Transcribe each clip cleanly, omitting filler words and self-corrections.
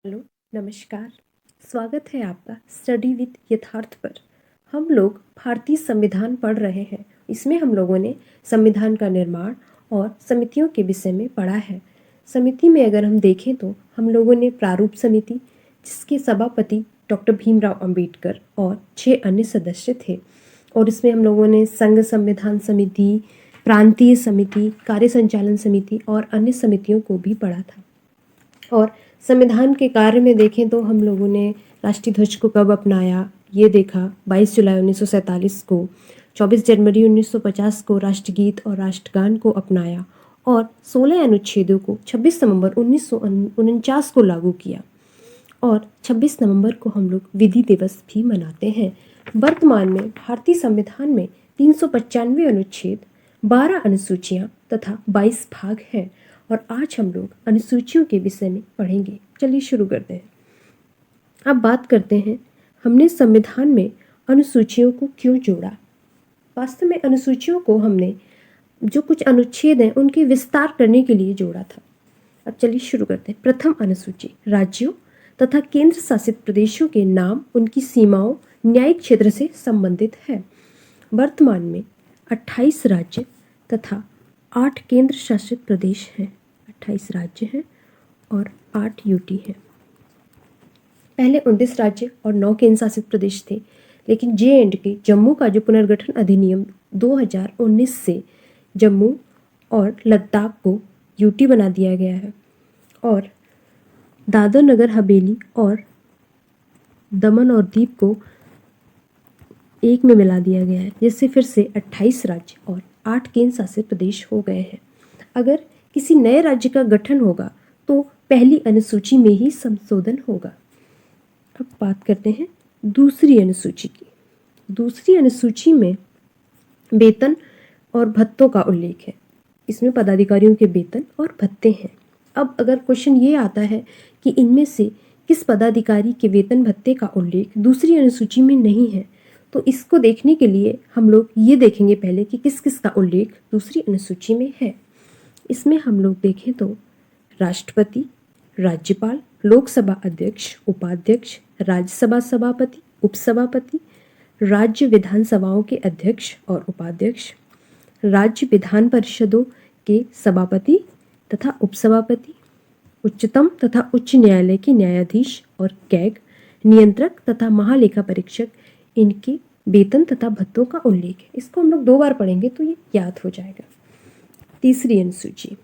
Hello, नमस्कार। स्वागत है आपका स्टडी विद यथार्थ पर। हम लोग भारतीय संविधान पढ़ रहे हैं। इसमें हम लोगों ने संविधान का निर्माण और समितियों के विषय में पढ़ा है। समिति में अगर हम देखें तो हम लोगों ने प्रारूप समिति, जिसके सभापति डॉक्टर भीमराव अंबेडकर और 6 अन्य सदस्य थे, और इसमें हम लोगों ने संघ संविधान समिति, प्रांतीय समिति, कार्य संचालन समिति और अन्य समितियों को भी पढ़ा था। और संविधान के कार्य में देखें तो हम लोगों ने राष्ट्रीय ध्वज को कब अपनाया ये देखा। 22 जुलाई 1947 को, 24 जनवरी 1950 को राष्ट्रगीत और राष्ट्रगान को अपनाया और 16 अनुच्छेदों को 26 नवंबर 1949 को लागू किया। और 26 नवंबर को हम लोग विधि दिवस भी मनाते हैं। वर्तमान में भारतीय संविधान में 395 अनुच्छेद, 12 अनुसूचियाँ तथा 22 भाग हैं। और आज हम लोग अनुसूचियों के विषय में पढ़ेंगे। चलिए शुरू करते हैं। अब बात करते हैं, हमने संविधान में अनुसूचियों को क्यों जोड़ा। वास्तव में अनुसूचियों को हमने जो कुछ अनुच्छेद हैं उनके विस्तार करने के लिए जोड़ा था। अब चलिए शुरू करते हैं। प्रथम अनुसूची राज्यों तथा केंद्र शासित प्रदेशों के नाम, उनकी सीमाओं, न्यायिक क्षेत्र से संबंधित है। वर्तमान में 28 राज्य तथा 8 केंद्र शासित प्रदेश हैं। 28 राज्य हैं और 8 यूटी हैं। पहले 29 राज्य और 9 केंद्र शासित प्रदेश थे, लेकिन JNK जम्मू का जो पुनर्गठन अधिनियम 2019 से जम्मू और लद्दाख को यूटी बना दिया गया है और दादर नगर हवेली और दमन और दीव को एक में मिला दिया गया है, जिससे फिर से 28 राज्य और 8 केंद्र शासित प्रदेश हो गए हैं। अगर किसी नए राज्य का गठन होगा तो पहली अनुसूची में ही संशोधन होगा। अब बात करते हैं दूसरी अनुसूची की। दूसरी अनुसूची में वेतन और भत्तों का उल्लेख है। इसमें पदाधिकारियों के वेतन और भत्ते हैं। अब अगर क्वेश्चन ये आता है कि इनमें से किस पदाधिकारी के वेतन भत्ते का उल्लेख दूसरी अनुसूची में नहीं है, तो इसको देखने के लिए हम लोग ये देखेंगे पहले कि किस किस का उल्लेख दूसरी अनुसूची में है। इसमें हम लोग देखें तो राष्ट्रपति, राज्यपाल, लोकसभा अध्यक्ष, उपाध्यक्ष, राज्यसभा सभापति, उपसभापति, राज्य विधानसभाओं के अध्यक्ष और उपाध्यक्ष, राज्य विधान परिषदों के सभापति तथा उपसभापति, उच्चतम तथा उच्च न्यायालय के न्यायाधीश और कैग, नियंत्रक तथा महालेखा परीक्षक, इनके वेतन तथा भत्तों का उल्लेख है। इसको हम लोग 2 बार पढ़ेंगे तो ये याद हो जाएगा। तीसरी अनुसूची।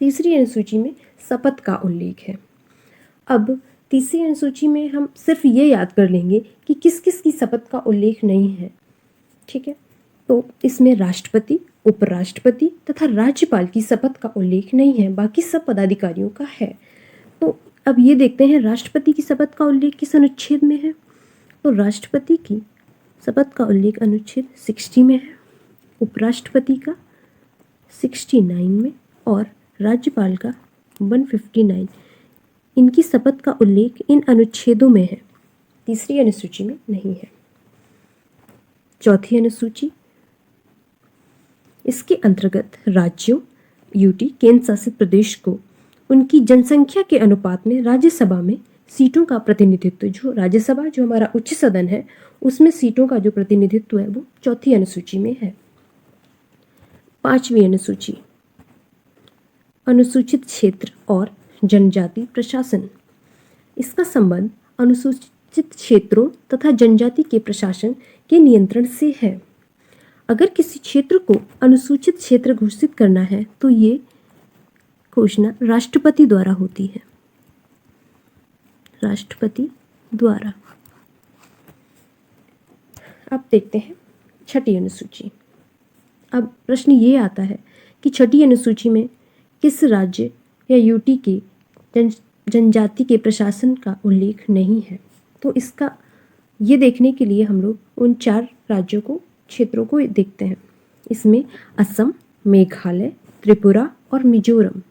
तीसरी अनुसूची में शपथ का उल्लेख है। अब तीसरी अनुसूची में हम सिर्फ ये याद कर लेंगे कि किस किस की शपथ का उल्लेख नहीं है। ठीक है, तो इसमें राष्ट्रपति, उपराष्ट्रपति तथा राज्यपाल की शपथ का उल्लेख नहीं है, बाकी सब पदाधिकारियों का है। तो अब ये देखते हैं राष्ट्रपति की शपथ का उल्लेख किस अनुच्छेद में है। तो राष्ट्रपति की शपथ का उल्लेख अनुच्छेद 60 में है, उपराष्ट्रपति का 69 में और राज्यपाल का 159। इनकी शपथ का उल्लेख इन अनुच्छेदों में है, तीसरी अनुसूची में नहीं है। चौथी अनुसूची, इसके अंतर्गत राज्यों, यूटी, केंद्र शासित प्रदेश को उनकी जनसंख्या के अनुपात में राज्यसभा में सीटों का प्रतिनिधित्व, जो राज्यसभा जो हमारा उच्च सदन है उसमें सीटों का जो प्रतिनिधित्व है वो चौथी अनुसूची में है। पांचवी अनुसूची, अनुसूचित क्षेत्र और जनजाति प्रशासन। इसका संबंध अनुसूचित क्षेत्रों तथा जनजाति के प्रशासन के नियंत्रण से है। अगर किसी क्षेत्र को अनुसूचित क्षेत्र घोषित करना है तो ये घोषणा राष्ट्रपति द्वारा होती है, राष्ट्रपति द्वारा। अब देखते हैं छठी अनुसूची। अब प्रश्न ये आता है कि छठी अनुसूची में किस राज्य या यूटी के जनजाति के प्रशासन का उल्लेख नहीं है। तो इसका ये देखने के लिए हम लोग उन 4 राज्यों को, क्षेत्रों को देखते हैं। इसमें असम, मेघालय, त्रिपुरा और मिजोरम,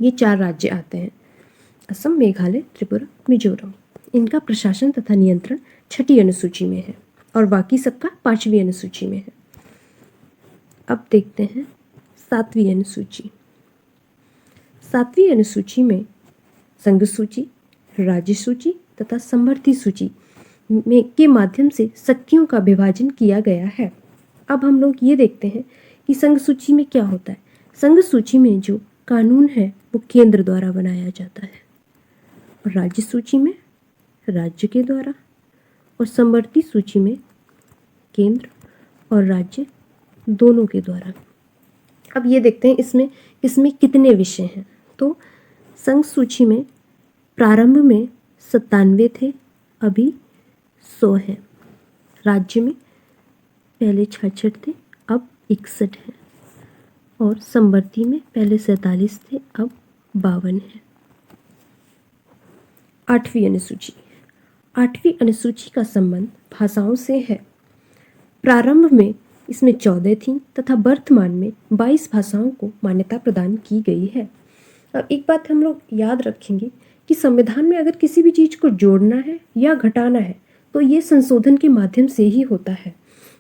ये 4 राज्य आते हैं। असम, मेघालय, त्रिपुरा, मिजोरम, इनका प्रशासन तथा नियंत्रण छठी अनुसूची में है और बाकी सबका 5वीं अनुसूची में है। अब देखते हैं 7वीं अनुसूची। 7वीं अनुसूची में संघ सूची, राज्य सूची तथा समवर्ती सूची में के माध्यम से शक्तियों का विभाजन किया गया है। अब हम लोग ये देखते हैं कि संघ सूची में क्या होता है। संघ सूची में जो कानून है वो केंद्र द्वारा बनाया जाता है, और राज्य सूची में राज्य के द्वारा, और समवर्ती सूची में केंद्र और राज्य दोनों के द्वारा। अब ये देखते हैं इसमें कितने विषय हैं। तो संघ सूची में प्रारंभ में 97 थे, अभी 100 हैं। राज्य में पहले 66 थे, अब 61 हैं, और समवर्ती में पहले 47 थे, अब 52 हैं। 8वीं अनुसूची। 8वीं अनुसूची का संबंध भाषाओं से है। प्रारंभ में इसमें 14 थीं तथा वर्तमान में 22 भाषाओं को मान्यता प्रदान की गई है। अब एक बात हम लोग याद रखेंगे कि संविधान में अगर किसी भी चीज़ को जोड़ना है या घटाना है तो ये संशोधन के माध्यम से ही होता है।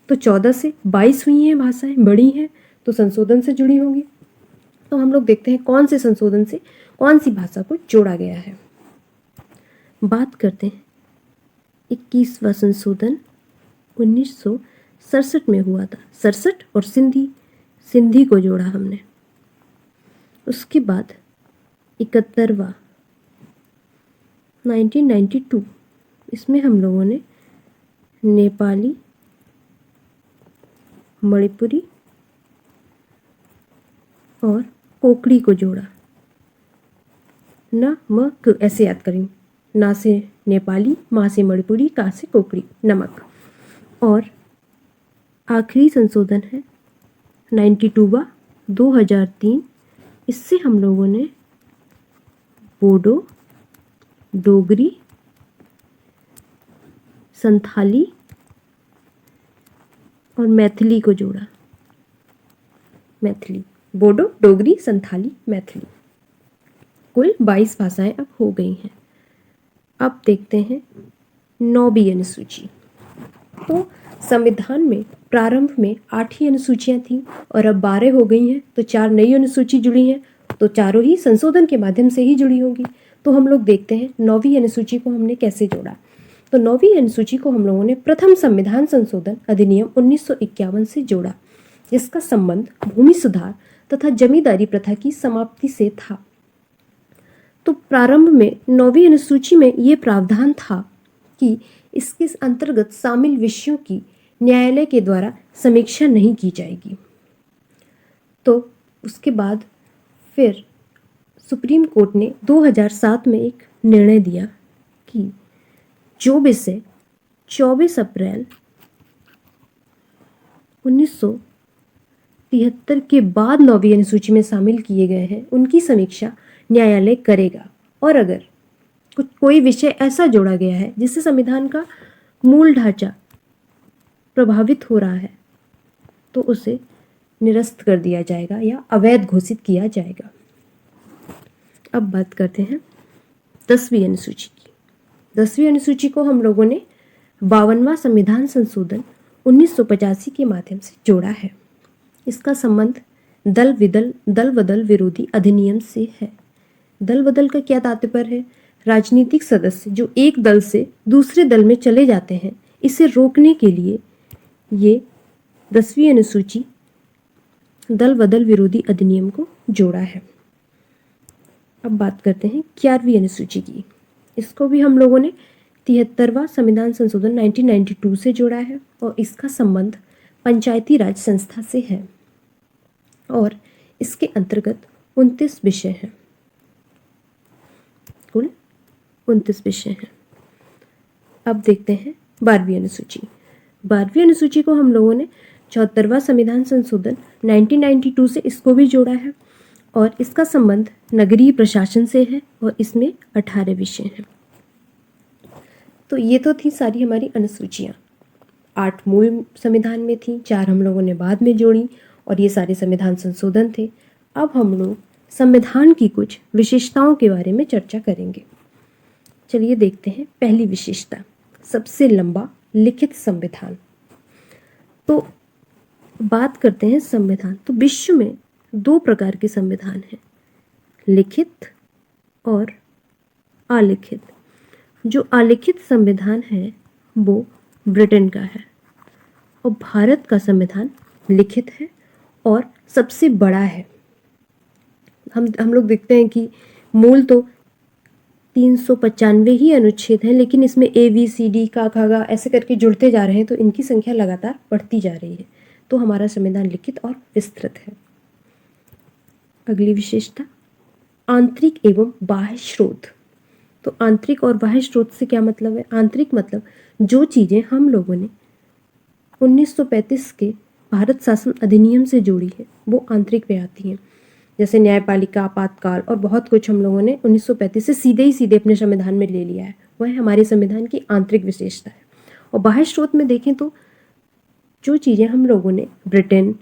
तो 14 से 22 हुई हैं भाषाएं, बड़ी हैं, तो संशोधन से जुड़ी होंगी। तो हम लोग देखते हैं कौन से संशोधन से कौन सी भाषा को जोड़ा गया है। बात करते हैं 21वां संशोधन 1967 में हुआ था। 67 और सिंधी को जोड़ा हमने। उसके बाद 71वां 1992, इसमें हम लोगों ने नेपाली, मणिपुरी और कोकड़ी को जोड़ा। न म क ऐसे याद करेंगे, ना से नेपाली, माँ से मणिपुरी, का से कोकड़ी, नमक। और आखिरी संशोधन है 92वां 2003। इससे हम लोगों ने बोडो, डोगरी, संथाली और मैथिली को जोड़ा। मैथिली, बोडो, डोगरी, संथाली, मैथिली, कुल 22 भाषाएं अब हो गई हैं। अब देखते हैं 9वीं अनुसूची। तो संविधान में प्रारंभ में 8 ही अनुसूचियां थीं और अब 12 हो गई हैं, तो 4 नई अनुसूची जुड़ी हैं, तो चारों ही संशोधन के माध्यम से ही जुड़ी होंगी। तो हम लोग देखते हैं 9वीं अनुसूची को हमने कैसे जोड़ा। तो 9वीं अनुसूची को हम लोगों ने प्रथम संविधान संशोधन अधिनियम 1951 से जोड़ा, जिसका संबंध भूमि सुधार तथा जमींदारी प्रथा की समाप्ति से था। तो प्रारंभ में 9वीं अनुसूची में ये प्रावधान था कि इसके अंतर्गत शामिल विषयों की न्यायालय के द्वारा समीक्षा नहीं की जाएगी। तो उसके बाद फिर सुप्रीम कोर्ट ने 2007 में एक निर्णय दिया कि जो विषय 24 अप्रैल 1973 के बाद 9वीं अनुसूची में शामिल किए गए हैं, उनकी समीक्षा न्यायालय करेगा। और अगर कोई विषय ऐसा जोड़ा गया है जिससे संविधान का मूल ढांचा प्रभावित हो रहा है, तो उसे निरस्त कर दिया जाएगा या अवैध घोषित किया जाएगा। अब बात करते हैं 10वीं अनुसूची की। 10वीं अनुसूची को हम लोगों ने 52वां संविधान संशोधन 1985 के माध्यम से जोड़ा है। इसका संबंध दल बदल विरोधी अधिनियम से है। दल बदल का क्या तात्पर्य है? राजनीतिक सदस्य जो एक दल से दूसरे दल में चले जाते हैं, इसे रोकने के लिए ये 10वीं अनुसूची दल बदल विरोधी अधिनियम को जोड़ा है। अब बात करते हैं 11वीं अनुसूची की। इसको भी हम लोगों ने 73वां संविधान संशोधन 1992 से जोड़ा है, और इसका संबंध पंचायती राज संस्था से है, और इसके अंतर्गत 29 विषय हैं। कुल 29 विषय हैं। अब देखते हैं 12वीं अनुसूची। 12वीं अनुसूची को हम लोगों ने 74वां संविधान संशोधन 1992 से इसको भी जोड़ा है, और इसका संबंध नगरीय प्रशासन से है, और इसमें 18 विषय हैं। तो ये तो थी सारी हमारी अनुसूचियाँ। 8 मूल संविधान में थी, 4 हम लोगों ने बाद में जोड़ी, और ये सारे संविधान संशोधन थे। अब हम लोग संविधान की कुछ विशेषताओं के बारे में चर्चा करेंगे। चलिए देखते हैं पहली विशेषता, सबसे लंबा लिखित संविधान। तो बात करते हैं संविधान। तो विश्व में 2 प्रकार के संविधान हैं, लिखित और आलिखित। जो आलिखित संविधान है वो ब्रिटेन का है और भारत का संविधान लिखित है और सबसे बड़ा है। हम लोग देखते हैं कि मूल तो 395 ही अनुच्छेद हैं, लेकिन इसमें ABCD का खा ऐसे करके जुड़ते जा रहे हैं, तो इनकी संख्या लगातार बढ़ती जा रही है। तो हमारा संविधान लिखित और विस्तृत है। अगली विशेषता, आंतरिक एवं बाह्य स्रोत। तो आंतरिक और बाह्य स्रोत से क्या मतलब है? आंतरिक मतलब जो चीज़ें हम लोगों ने 1935 के भारत शासन अधिनियम से जोड़ी है वो आंतरिक पे आती हैं, जैसे न्यायपालिका, आपातकाल और बहुत कुछ हम लोगों ने 1935 से सीधे अपने संविधान में ले लिया है। वह हमारे संविधान की आंतरिक विशेषता है। और बाह्य स्रोत में देखें तो जो चीज़ें हम लोगों ने ब्रिटेन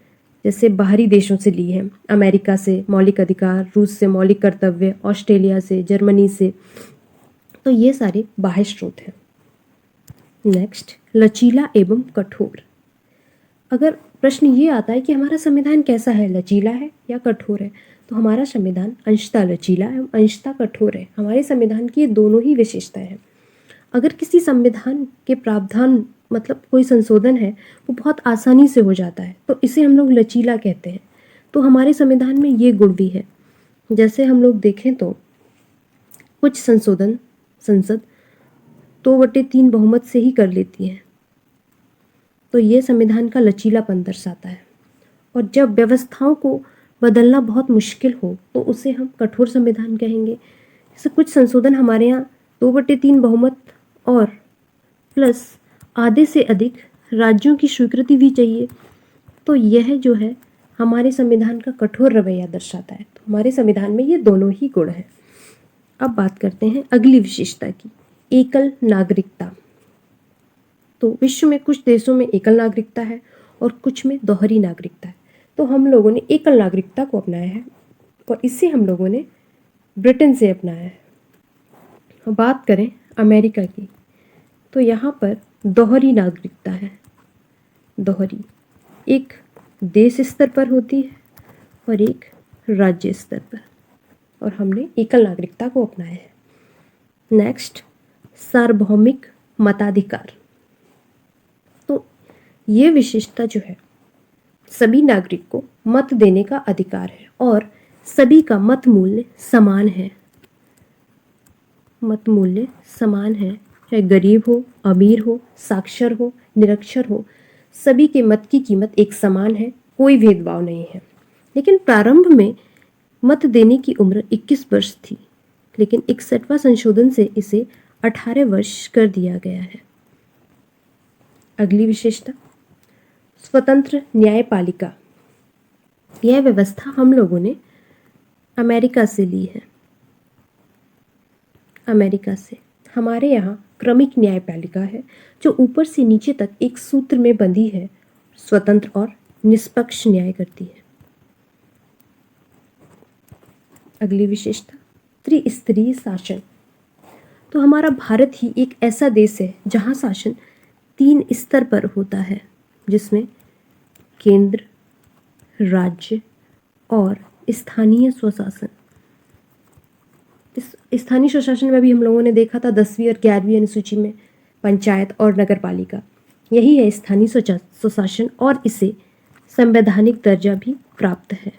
जैसे बाहरी देशों से ली है, अमेरिका से मौलिक अधिकार, रूस से मौलिक कर्तव्य, ऑस्ट्रेलिया से, जर्मनी से, तो ये सारे बाह्य स्रोत हैं। नेक्स्ट, लचीला एवं कठोर। अगर प्रश्न ये आता है कि हमारा संविधान कैसा है, लचीला है या कठोर है, तो हमारा संविधान अंशतः लचीला एवं अंशतः कठोर है। हमारे संविधान की ये दोनों ही विशेषताएं हैं। अगर किसी संविधान के प्रावधान मतलब कोई संशोधन है वो बहुत आसानी से हो जाता है तो इसे हम लोग लचीला कहते हैं। तो हमारे संविधान में ये गुण भी है। जैसे हम लोग देखें तो कुछ संशोधन संसद 2/3 बहुमत से ही कर लेती है, तो ये संविधान का लचीलापन दर्शाता है। और जब व्यवस्थाओं को बदलना बहुत मुश्किल हो तो उसे हम कठोर संविधान कहेंगे। जैसे कुछ संशोधन हमारे यहाँ 2/3 बहुमत और प्लस आधे से अधिक राज्यों की स्वीकृति भी चाहिए, तो यह जो है हमारे संविधान का कठोर रवैया दर्शाता है। तो हमारे संविधान में ये दोनों ही गुण हैं। अब बात करते हैं अगली विशेषता की, एकल नागरिकता। तो विश्व में कुछ देशों में एकल नागरिकता है और कुछ में दोहरी नागरिकता है। तो हम लोगों ने एकल नागरिकता को अपनाया है और इसे हम लोगों ने ब्रिटेन से अपनाया है। बात करें अमेरिका की, तो यहाँ पर दोहरी नागरिकता है। दोहरी एक देश स्तर पर होती है और एक राज्य स्तर पर, और हमने एकल नागरिकता को अपनाया है। नेक्स्ट, सार्वभौमिक मताधिकार। तो ये विशेषता जो है, सभी नागरिक को मत देने का अधिकार है और सभी का मत मूल्य समान है। मत मूल्य समान है, चाहे गरीब हो, अमीर हो, साक्षर हो, निरक्षर हो, सभी के मत की कीमत एक समान है, कोई भेदभाव नहीं है। लेकिन प्रारंभ में मत देने की उम्र 21 वर्ष थी, लेकिन 61वां संशोधन से इसे 18 वर्ष कर दिया गया है। अगली विशेषता, स्वतंत्र न्यायपालिका। यह व्यवस्था हम लोगों ने अमेरिका से ली है। अमेरिका से हमारे यहाँ क्रमिक न्यायपालिका है जो ऊपर से नीचे तक एक सूत्र में बंधी है, स्वतंत्र और निष्पक्ष न्याय करती है। अगली विशेषता, त्रिस्तरीय शासन। तो हमारा भारत ही एक ऐसा देश है जहाँ शासन 3 स्तर पर होता है, जिसमें केंद्र, राज्य और स्थानीय स्वशासन। इस स्थानीय स्वशासन में भी हम लोगों ने देखा था 10वीं और 11वीं अनुसूची में पंचायत और नगर पालिका, यही है स्थानीय स्वशासन और इसे संवैधानिक दर्जा भी प्राप्त है।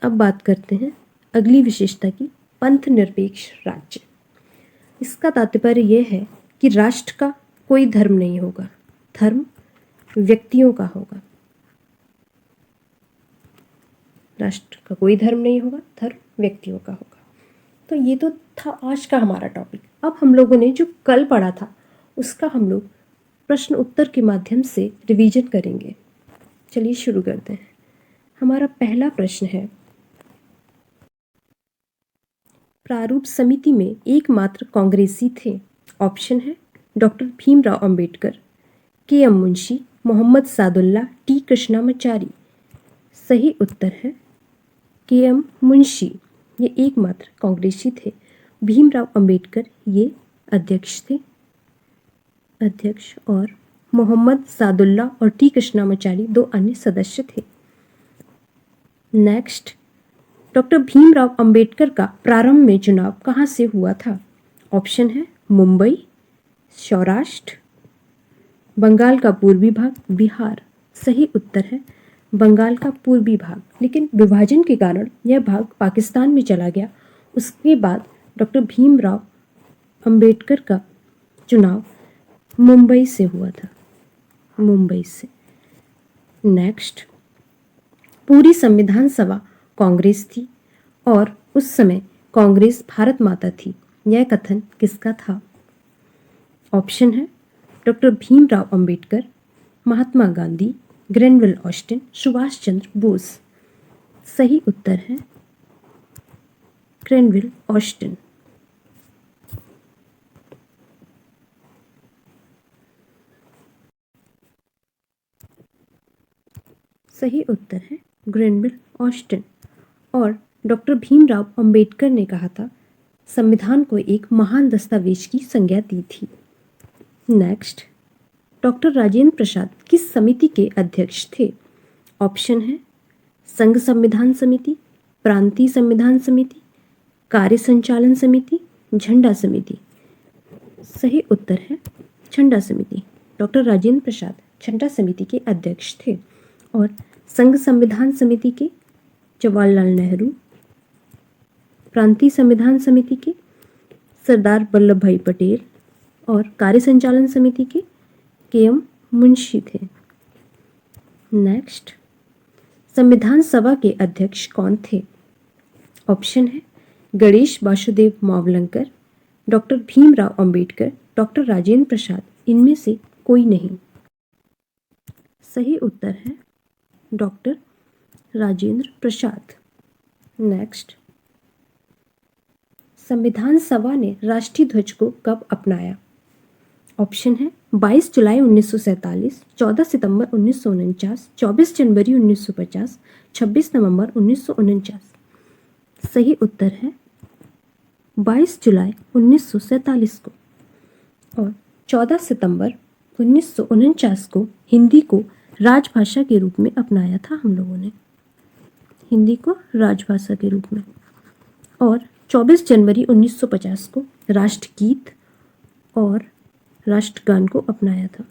अब बात करते हैं अगली विशेषता की, पंथ निरपेक्ष राज्य। इसका तात्पर्य यह है कि राष्ट्र का कोई धर्म नहीं होगा, धर्म व्यक्तियों का होगा। राष्ट्र का कोई धर्म नहीं होगा, धर्म व्यक्तियों का होगा। तो ये तो था आज का हमारा टॉपिक। अब हम लोगों ने जो कल पढ़ा था उसका हम लोग प्रश्न उत्तर के माध्यम से रिवीजन करेंगे। चलिए शुरू करते हैं। हमारा पहला प्रश्न है, प्रारूप समिति में एकमात्र कांग्रेसी थे। ऑप्शन है doctor Bhimrao Ambedkar, KM Munshi, Mohammad Saadulla, T Krishnamachari. सही उत्तर है KM मुंशी, ये एकमात्र कांग्रेसी थे। भीमराव अंबेडकर ये अध्यक्ष थे, अध्यक्ष, और मोहम्मद सादुल्ला और T कृष्णामाचारी 2 अन्य सदस्य थे। नेक्स्ट, डॉक्टर भीमराव अंबेडकर का प्रारंभ में चुनाव कहाँ से हुआ था? ऑप्शन है मुंबई, सौराष्ट्र, बंगाल का पूर्वी भाग, बिहार। सही उत्तर है बंगाल का पूर्वी भाग, लेकिन विभाजन के कारण यह भाग पाकिस्तान में चला गया। उसके बाद डॉक्टर भीमराव अंबेडकर का चुनाव मुंबई से हुआ था, मुंबई से। नेक्स्ट, पूरी संविधान सभा कांग्रेस थी और उस समय कांग्रेस भारत माता थी, यह कथन किसका था? ऑप्शन है doctor Bhimrao Ambedkar, Mahatma Gandhi, Granville Austin, Subhash Chandra Bose. सही उत्तर है ग्रेनविल ऑस्टिन। सही उत्तर है ग्रेनविल ऑस्टिन। और डॉक्टर भीमराव अंबेडकर ने कहा था, संविधान को एक महान दस्तावेज की संज्ञा दी थी। नेक्स्ट, डॉक्टर राजेंद्र प्रसाद किस समिति के अध्यक्ष थे? ऑप्शन है संघ संविधान समिति, प्रांतीय संविधान समिति, कार्य संचालन समिति, झंडा समिति। सही उत्तर है झंडा समिति। डॉक्टर राजेंद्र प्रसाद झंडा समिति के अध्यक्ष थे और संघ संविधान समिति के जवाहरलाल नेहरू, प्रांतीय संविधान समिति के सरदार वल्लभ भाई पटेल और कार्य संचालन समिति के KM मुंशी थे। नेक्स्ट, संविधान सभा के अध्यक्ष कौन थे? ऑप्शन है गणेश वासुदेव मावलंकर, डॉक्टर भीमराव अंबेडकर, डॉक्टर राजेंद्र प्रसाद। इनमें से कोई नहीं। सही उत्तर है डॉक्टर राजेंद्र प्रसाद। नेक्स्ट, संविधान सभा ने राष्ट्रीय ध्वज को कब अपनाया? ऑप्शन है 22 जुलाई 1947, 14 सितंबर 1949, 24 जनवरी 1950, 26 नवंबर 1949। सही उत्तर है 22 जुलाई 1947 को और 14 सितंबर 1949 को हिंदी को राजभाषा के रूप में अपनाया था हम लोगों ने, हिंदी को राजभाषा के रूप में। और 24 जनवरी 1950 को राष्ट्रगीत और राष्ट्रगान को अपनाया था,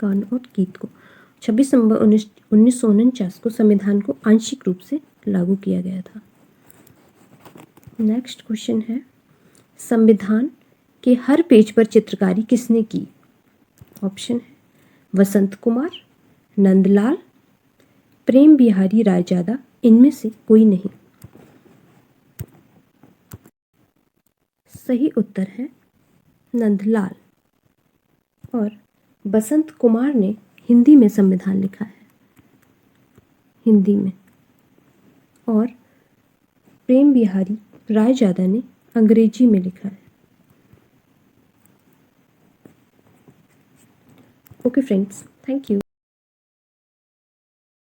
गान और गीत को। 26 नवंबर 1949 को संविधान को आंशिक रूप से लागू किया गया था। नेक्स्ट क्वेश्चन है, संविधान के हर पेज पर चित्रकारी किसने की? ऑप्शन है वसंत कुमार, नंदलाल, प्रेम बिहारी रायजादा। इनमें से कोई नहीं। सही उत्तर है नंदलाल। और बसंत कुमार ने हिंदी में संविधान लिखा है, हिंदी में। और प्रेम बिहारी रायजादा ने अंग्रेजी में लिखा है। Okay friends, thank you.